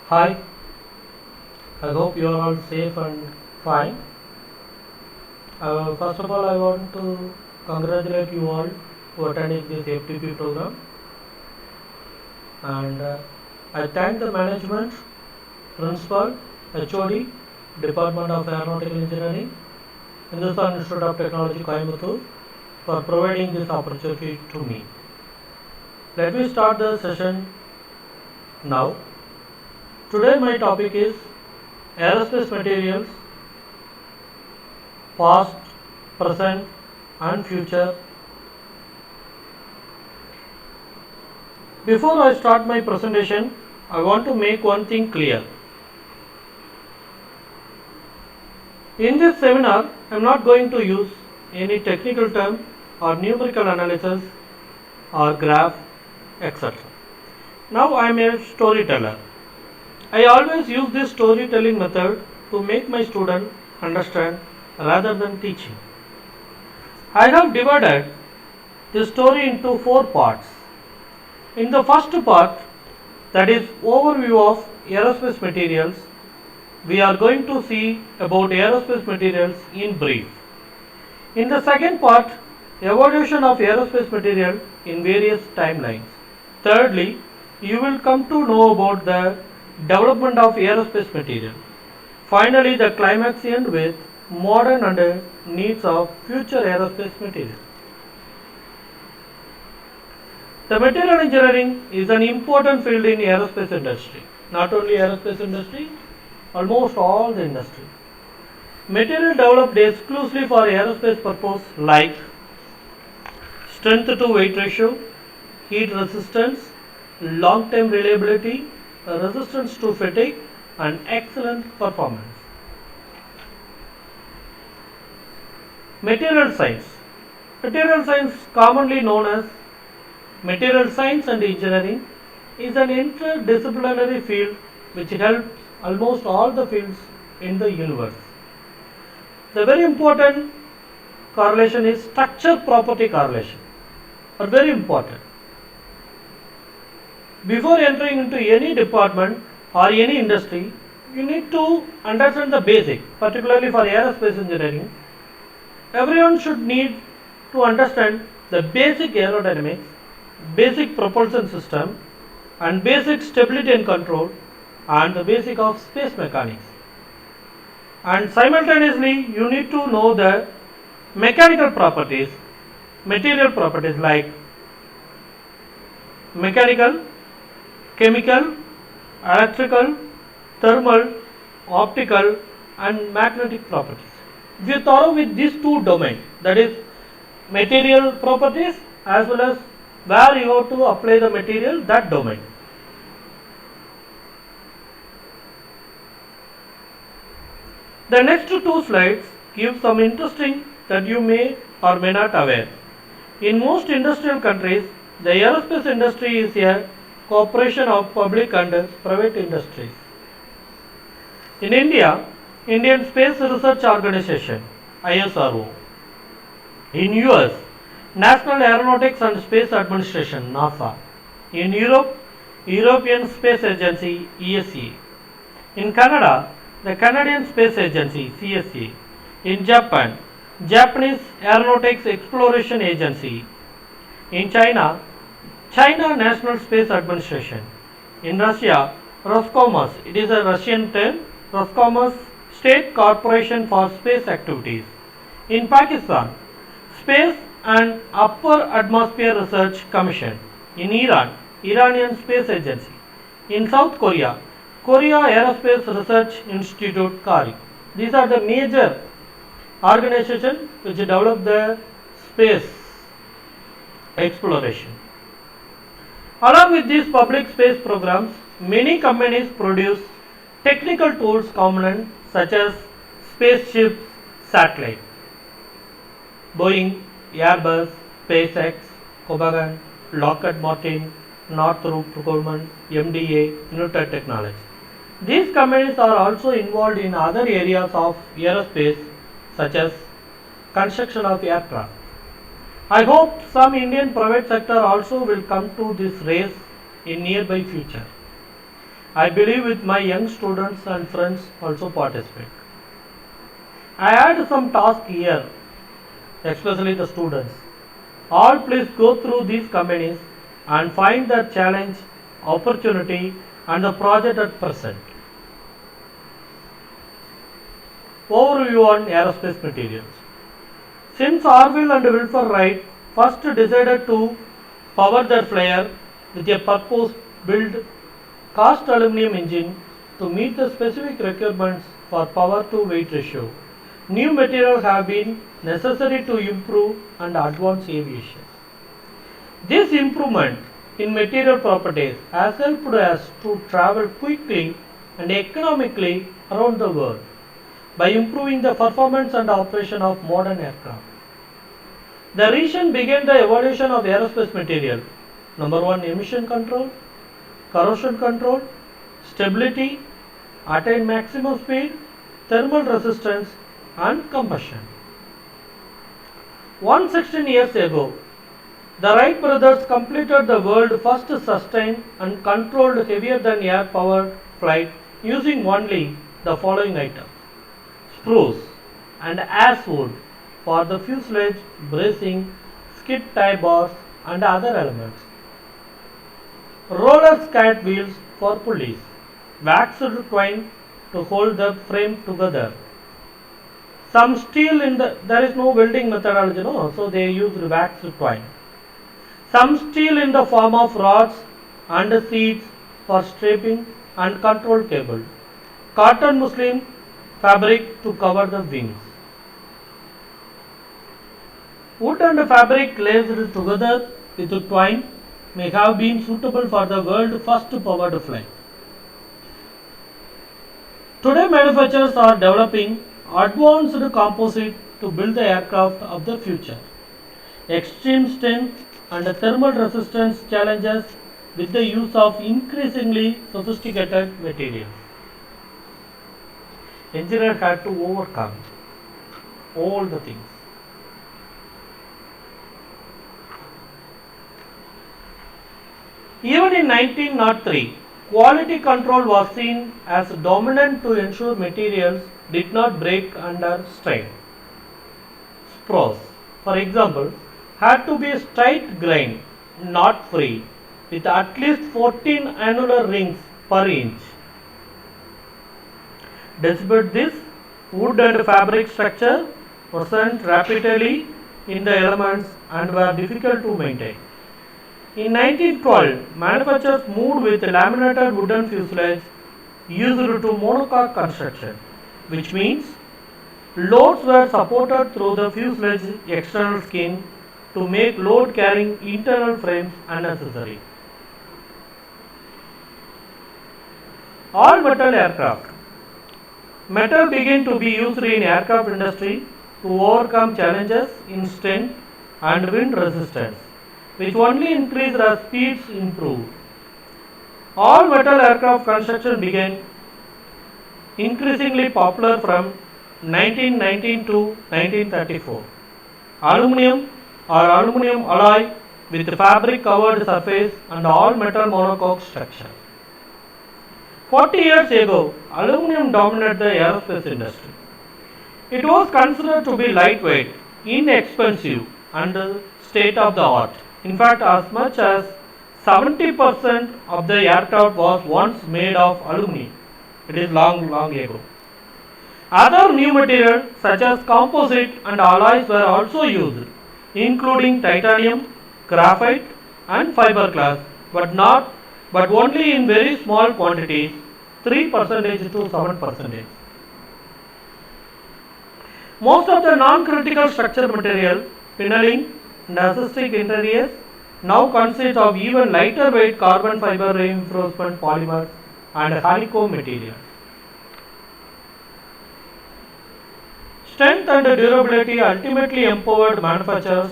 Hi, I hope you are all safe and fine. First of all, I want to congratulate you all for attending this FTP program, and I thank the management, principal, HOD, Department of Aeronautical Engineering, Hindustan Institute of Technology, Coimbatore, for providing this opportunity to me. Let me start the session now. Today, my topic is aerospace materials, past, present, and future. Before I start my presentation, I want to make one thing clear. In this seminar, I am not going to use any technical term or numerical analysis or graph, etc. Now I am a storyteller. I always use this storytelling method to make my student understand rather than teaching. I have divided this story into 4 parts. In the first part, that is overview of aerospace materials, we are going to see about aerospace materials in brief. In the second part, evolution of aerospace material in various timelines. Thirdly, you will come to know about the development of aerospace material. Finally, the climax end with modern and needs of future aerospace material. The material engineering is an important field in aerospace industry. Not only aerospace industry, almost all the industry. Material developed exclusively for aerospace purpose like strength to weight ratio, heat resistance, long-term reliability, resistance to fatigue, and excellent performance. Material science. Material science, commonly known as material science and engineering, is an interdisciplinary field which helps almost all the fields in the universe. The very important correlation is structure property correlation, are very important. Before entering into any department or any industry, you need to understand the basic, particularly for aerospace engineering. Everyone should need to understand the basic aerodynamics, basic propulsion system, and basic stability and control, and the basic of space mechanics. And simultaneously, you need to know the mechanical properties, material properties like mechanical, chemical, electrical, thermal, optical, and magnetic properties. If you thorough with these two domains, that is material properties as well as where you have to apply the material, that domain. The next two slides give some interesting that you may or may not aware. In most industrial countries, the aerospace industry is a cooperation of public and private industries. In India, Indian Space Research Organization (ISRO). In US, National Aeronautics and Space Administration (NASA). In Europe, European Space Agency (ESA). In Canada, the Canadian Space Agency (CSA). In Japan, Japanese Aeronautics Exploration Agency. In China, China National Space Administration. In Russia, Roscosmos, it is a Russian term, Roscosmos State Corporation for Space Activities. In Pakistan, Space and Upper Atmosphere Research Commission. In Iran, Iranian Space Agency. In South Korea, Korea Aerospace Research Institute (KARI). These are the major organizations which develop the space exploration. Along with these public space programs, many companies produce technical tools components such as spaceships, satellite. Boeing, Airbus, SpaceX, Cobham, Lockheed Martin, Northrop Grumman, MDA, United Technologies. These companies are also involved in other areas of aerospace such as construction of aircraft. I hope some Indian private sector also will come to this race in nearby future. I believe with my young students and friends also participate. I had some task here, especially the students. All please go through these companies and find the challenge, opportunity and the project at present. Overview on aerospace materials. Since Orville and Wilford Wright first decided to power their flyer with a purpose-built cast aluminum engine to meet the specific requirements for power to weight ratio, new materials have been necessary to improve and advance aviation. This improvement in material properties has helped us to travel quickly and economically around the world by improving the performance and operation of modern aircraft. The reason began the evolution of aerospace material. Number one, emission control, corrosion control, stability, attain maximum speed, thermal resistance and combustion. 116 years ago, the Wright brothers completed the world's first sustained and controlled heavier than air powered flight using only the following items: spruce and ash wood for the fuselage, bracing, skid tie bars and other elements, roller skate wheels for pulleys, waxed twine to hold the frame together. Some steel there is no welding methodology, no, so they used waxed twine. Some steel in the form of rods and seats for strapping and control cable. Cotton muslin fabric to cover the wings. Wood and fabric laced together with twine may have been suitable for the world's first powered flight. Today manufacturers are developing advanced composite to build the aircraft of the future. Extreme strength and thermal resistance challenges with the use of increasingly sophisticated materials. Engineers had to overcome all the things. Even in 1903, quality control was seen as dominant to ensure materials did not break under strain. Spruce, for example, had to be straight grain, not free, with at least 14 annular rings per inch. Despite this, wood and fabric structure worsened rapidly in the elements and were difficult to maintain. In 1912, manufacturers moved with laminated wooden fuselage used to monocoque construction, which means loads were supported through the fuselage external skin to make load carrying internal frames unnecessary. All metal aircraft. Metal began to be used in aircraft industry to overcome challenges in strength and wind resistance, which only increased as speeds improved. All metal aircraft construction began increasingly popular from 1919 to 1934. Aluminum or aluminum alloy with fabric covered surface and all metal monocoque structure. 40 years ago, aluminum dominated the aerospace industry. It was considered to be lightweight, inexpensive and state of the art. In fact, as much as 70% of the aircraft was once made of aluminum. It is long ago. Other new materials such as composite and alloys were also used, including titanium, graphite and fiberglass, but only in very small quantities, 3% to 7%. Most of the non-critical structure material, paneling and acoustic interiors now consist of even lighter weight carbon fiber reinforcement polymers and honeycomb materials. Strength and durability ultimately empowered manufacturers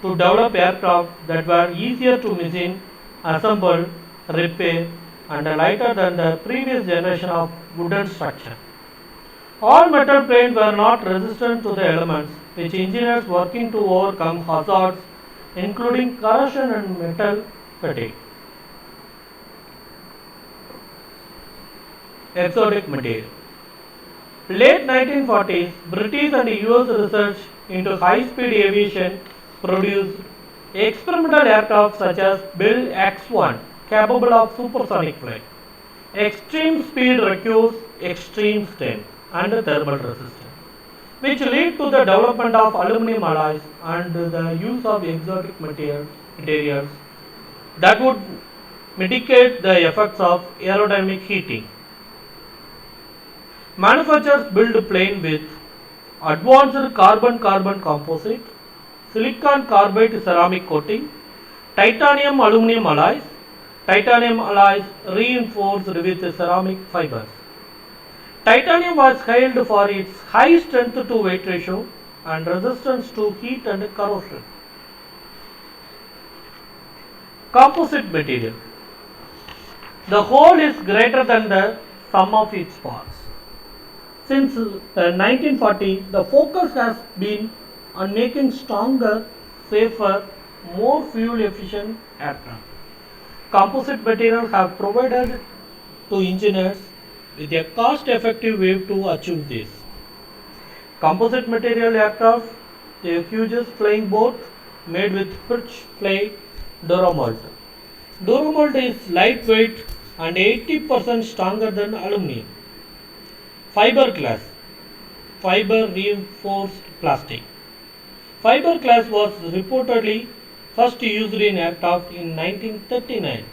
to develop aircraft that were easier to machine, assemble, repair and lighter than the previous generation of wooden structure. All metal planes were not resistant to the elements, which engineers working to overcome hazards including corrosion and metal fatigue. exotic material. Late 1940s, British and US research into high-speed aviation produced experimental aircraft such as Bell X-1, capable of supersonic flight. Extreme speed requires extreme strength and thermal resistance, which lead to the development of aluminum alloys and the use of exotic materials that would mitigate the effects of aerodynamic heating. Manufacturers build plane with advanced carbon-carbon composite, silicon carbide ceramic coating, titanium aluminum alloys, titanium alloys reinforced with ceramic fibers. Titanium was hailed for its high strength to weight ratio and resistance to heat and corrosion. Composite material. The whole is greater than the sum of its parts. Since 1940, the focus has been on making stronger, safer, more fuel efficient aircraft. Composite materials have provided to engineers with a cost effective way to achieve this. Composite material aircraft, a huge flying boat made with pitch fly Duramalt. Duramalt is lightweight and 80% stronger than aluminum. Fiberglass, fiber reinforced plastic. Fiberglass was reportedly first used in aircraft in 1939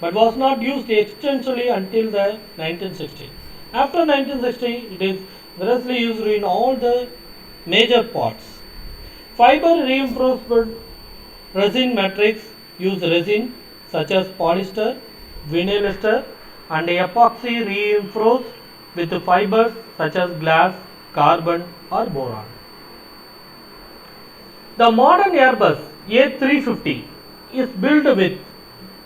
but was not used extensively until the 1960s. After 1960, it is variously used in all the major parts. Fiber reinforced resin matrix use resin such as polyester, vinyl ester, and epoxy reinforced with fibers such as glass, carbon, or boron. The modern Airbus A350 is built with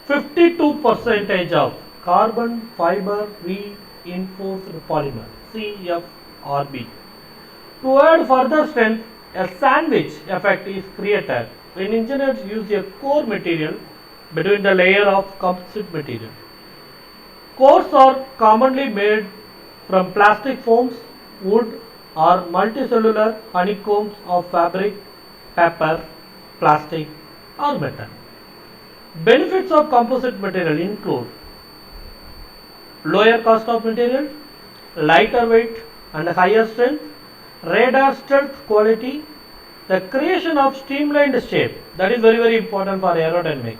52% of carbon fiber reinforced polymer CFRP. To add further strength, a sandwich effect is created when engineers use a core material between the layer of composite material. Cores are commonly made from plastic foams, wood, or multicellular honeycombs of fabric, paper, plastic, or metal. Benefits of composite material include lower cost of material, lighter weight and higher strength, radar stealth quality, the creation of streamlined shape, that is very important for aerodynamics.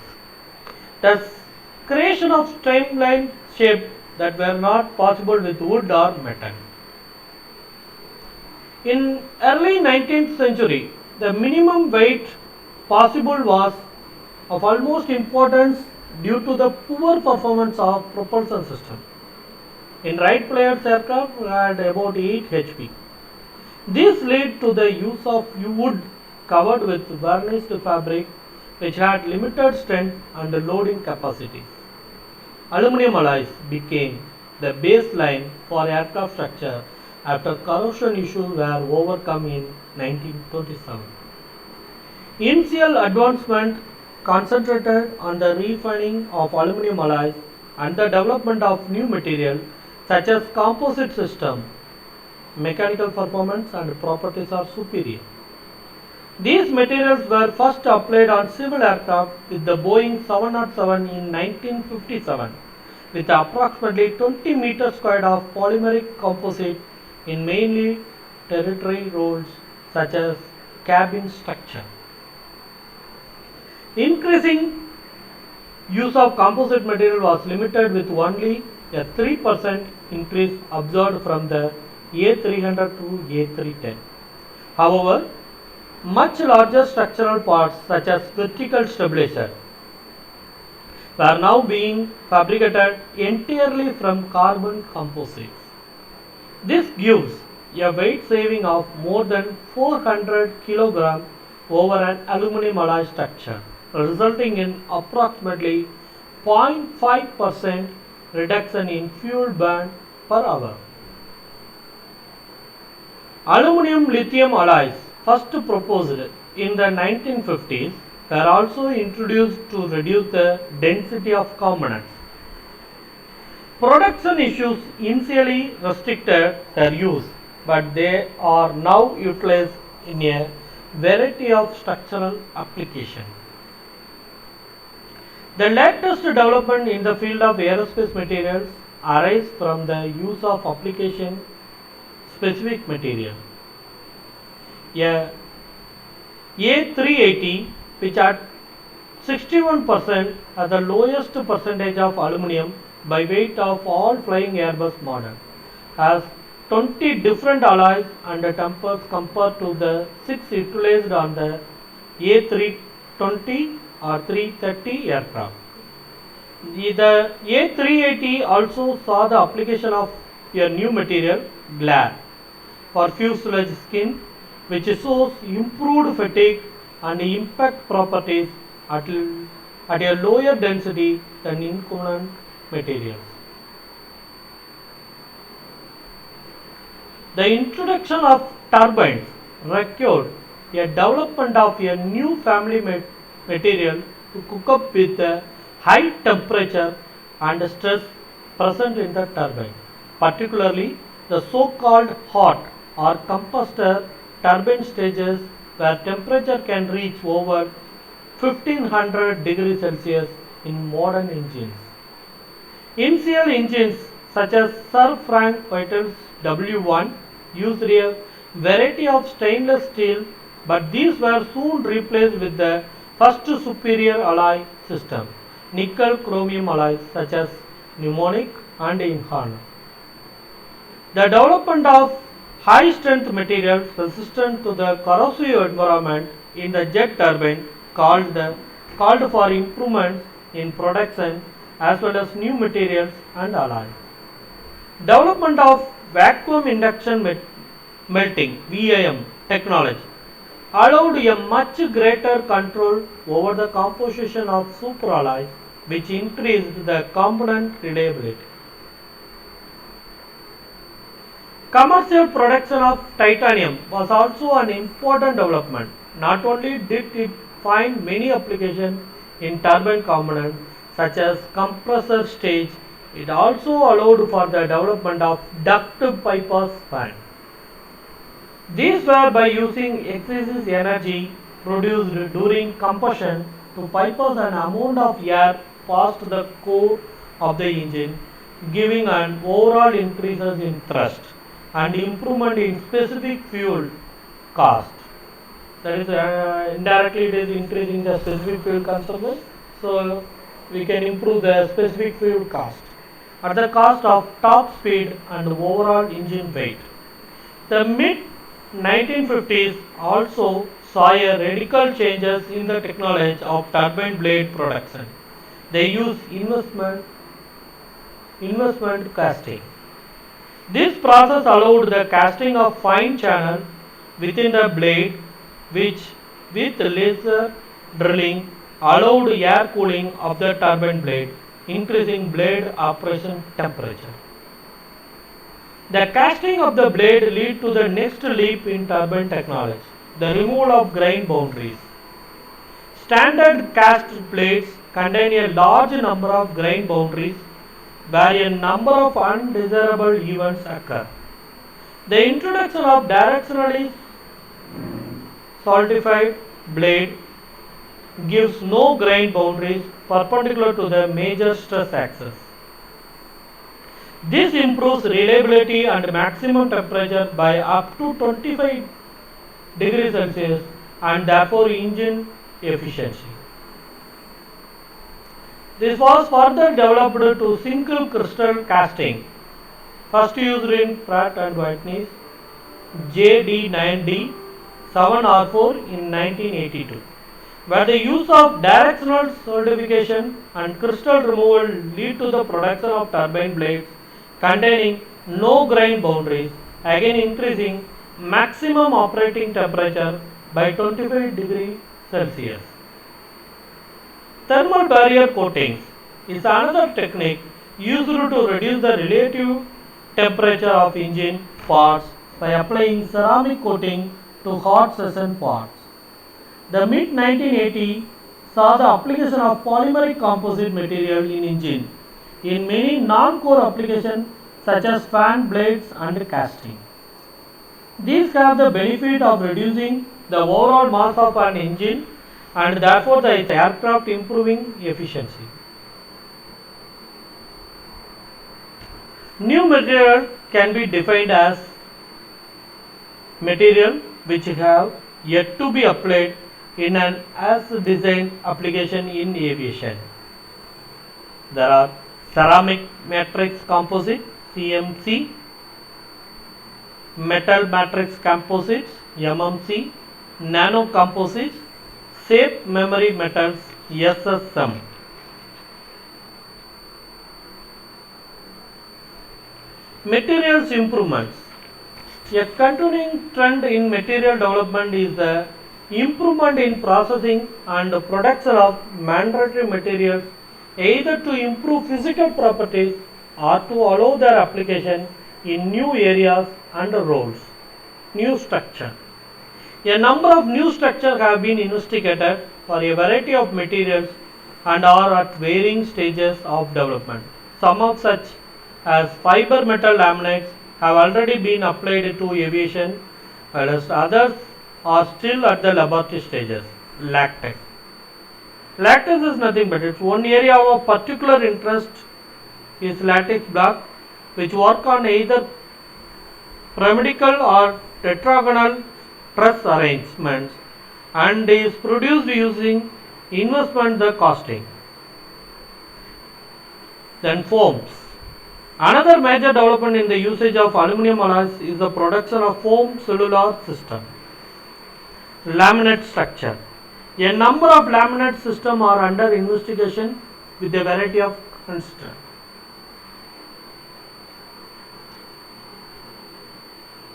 The creation of streamlined shape that were not possible with wood or metal. In early 19th century, the minimum weight possible was of almost importance due to the poor performance of propulsion system. In Wright Flyer aircraft had about 8 HP. This led to the use of wood covered with varnished fabric which had limited strength and loading capacity. Aluminum alloys became the baseline for aircraft structure after corrosion issues were overcome in 1927. Initial advancement concentrated on the refining of aluminum alloys and the development of new material such as composite system. Mechanical performance and properties are superior. These materials were first applied on civil aircraft with the Boeing 707 in 1957 with approximately 20 meters squared of polymeric composite in mainly territory roles such as cabin structure. Increasing use of composite material was limited with only a 3% increase observed from the A300 to A310. However, much larger structural parts such as vertical stabilizer were now being fabricated entirely from carbon composites. This gives a weight saving of more than 400 kg over an aluminum alloy structure, resulting in approximately 0.5% reduction in fuel burn per hour. Aluminum lithium alloys, first proposed in the 1950s, were also introduced to reduce the density of components. Production issues initially restricted their use, but they are now utilized in a variety of structural applications. The latest development in the field of aerospace materials arise from the use of application specific material. A A380, which at 61% has the lowest percentage of aluminum by weight of all flying Airbus models, has 20 different alloys and tempers compared to the 6 utilized on the A320 or 330 aircraft. The A380 also saw the application of a new material, glass, for fuselage skin, which shows improved fatigue and impact properties at a lower density than incumbent materials. The introduction of turbines required a development of a new family material to cook up with the high temperature and stress present in the turbine, particularly the so-called hot or combustor turbine stages where temperature can reach over 1500 degrees Celsius in modern engines. Initial engines such as Sir Frank Whiteley's W1 used a variety of stainless steel, but these were soon replaced with the first superior alloy system, nickel chromium alloys such as pneumonic and inharn. The development of high strength materials resistant to the corrosive environment in the jet turbine called for improvements in production as well as new materials and alloys. Development of vacuum induction melting (VIM) technology allowed a much greater control over the composition of superalloys, which increased the component reliability. Commercial production of titanium was also an important development. Not only did it find many applications in turbine components such as compressor stage, it also allowed for the development of duct bypass fan. These were by using excess energy produced during combustion to bypass an amount of air past the core of the engine, giving an overall increase in thrust and improvement in specific fuel cost. That is, indirectly it is increasing the specific fuel consumption, so we can improve the specific fuel cost at the cost of top speed and overall engine weight. The mid 1950s also saw a radical changes in the technology of turbine blade production. They use investment casting. This process allowed the casting of fine channel within the blade, which with laser drilling allowed air cooling of the turbine blade, increasing blade operation temperature. The casting of the blade led to the next leap in turbine technology, the removal of grain boundaries. Standard cast blades contain a large number of grain boundaries where a number of undesirable events occur. The introduction of directionally solidified blade gives no grain boundaries perpendicular to the major stress axis. This improves reliability and maximum temperature by up to 25 degrees Celsius and therefore engine efficiency. This was further developed to single crystal casting, first used in Pratt and Whitney's JD9D 7R4 in 1982, where the use of directional solidification and crystal removal lead to the production of turbine blades containing no grain boundaries, again increasing maximum operating temperature by 25 degrees Celsius. Thermal barrier coatings is another technique used to reduce the relative temperature of engine parts by applying ceramic coating to hot section parts. The mid 1980s saw the application of polymeric composite material in engine, in many non-core applications such as fan blades and casting. These have the benefit of reducing the overall mass of an engine and therefore the aircraft improving efficiency. New material can be defined as material which have yet to be applied in an as designed application in aviation. There are ceramic matrix composite CMC, metal matrix composites MMC, nano composites, safe memory metals SSM. Materials improvements. A continuing trend in material development is the improvement in processing and production of mandatory materials either to improve physical properties or to allow their application in new areas and roles. New structure. A number of new structures have been investigated for a variety of materials and are at varying stages of development. Some of such as fiber metal laminates have already been applied to aviation, whereas others are still at the laboratory stages. Latex. Latex is nothing but it's one area of particular interest is latex block, which work on either pyramidal or tetragonal truss arrangements and is produced using investment the casting. Then foams. Another major development in the usage of aluminum alloys is the production of foam cellular system. Laminate structure. A number of laminate systems are under investigation with a variety of constraints.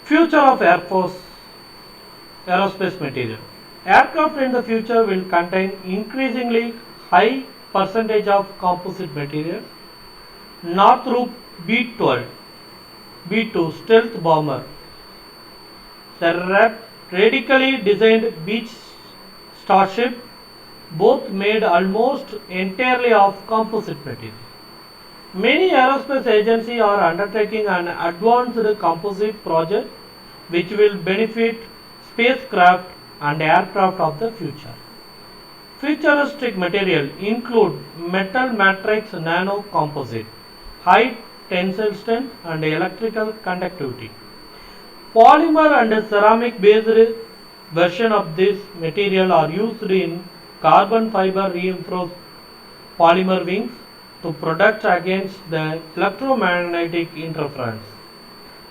Future of Air Force aerospace material. Aircraft in the future will contain increasingly high percentage of composite materials. Northrop B-12, B-2 stealth bomber. The radically designed beach starship, both made almost entirely of composite material. Many aerospace agencies are undertaking an advanced composite project which will benefit spacecraft and aircraft of the future. Futuristic material include metal matrix nano composite, high tensile strength and electrical conductivity. Polymer and ceramic based version of this material are used in carbon fiber reinforced polymer wings to protect against the electromagnetic interference.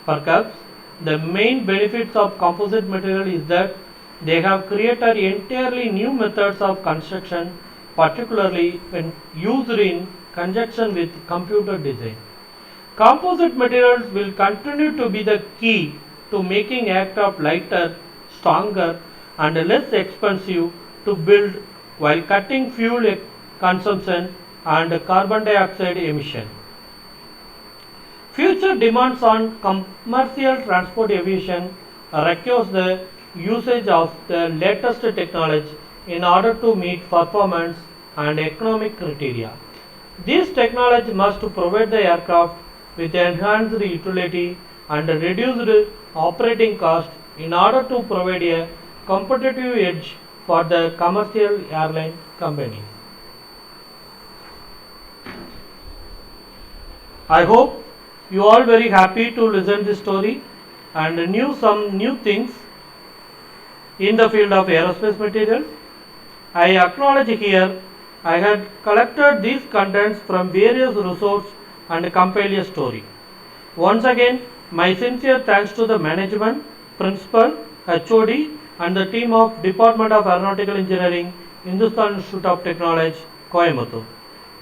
Perhaps the main benefits of composite material is that they have created entirely new methods of construction, particularly when used in conjunction with computer design. Composite materials will continue to be the key to making aircraft lighter, stronger and less expensive to build while cutting fuel consumption and carbon dioxide emission. Future demands on commercial transport aviation requires the usage of the latest technology in order to meet performance and economic criteria. This technology must provide the aircraft with enhanced utility and reduced operating cost in order to provide a competitive edge for the commercial airline companies. I hope you all very happy to listen this story and knew some new things in the field of aerospace material. I acknowledge here I had collected these contents from various resources and compiled a story. Once again, my sincere thanks to the management, principal, HOD and the team of Department of Aeronautical Engineering, Hindustan Institute of Technology, Coimbatore.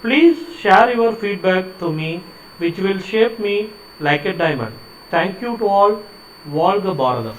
Please share your feedback to me which will shape me like a diamond. Thank you to all. Valga Bharadam.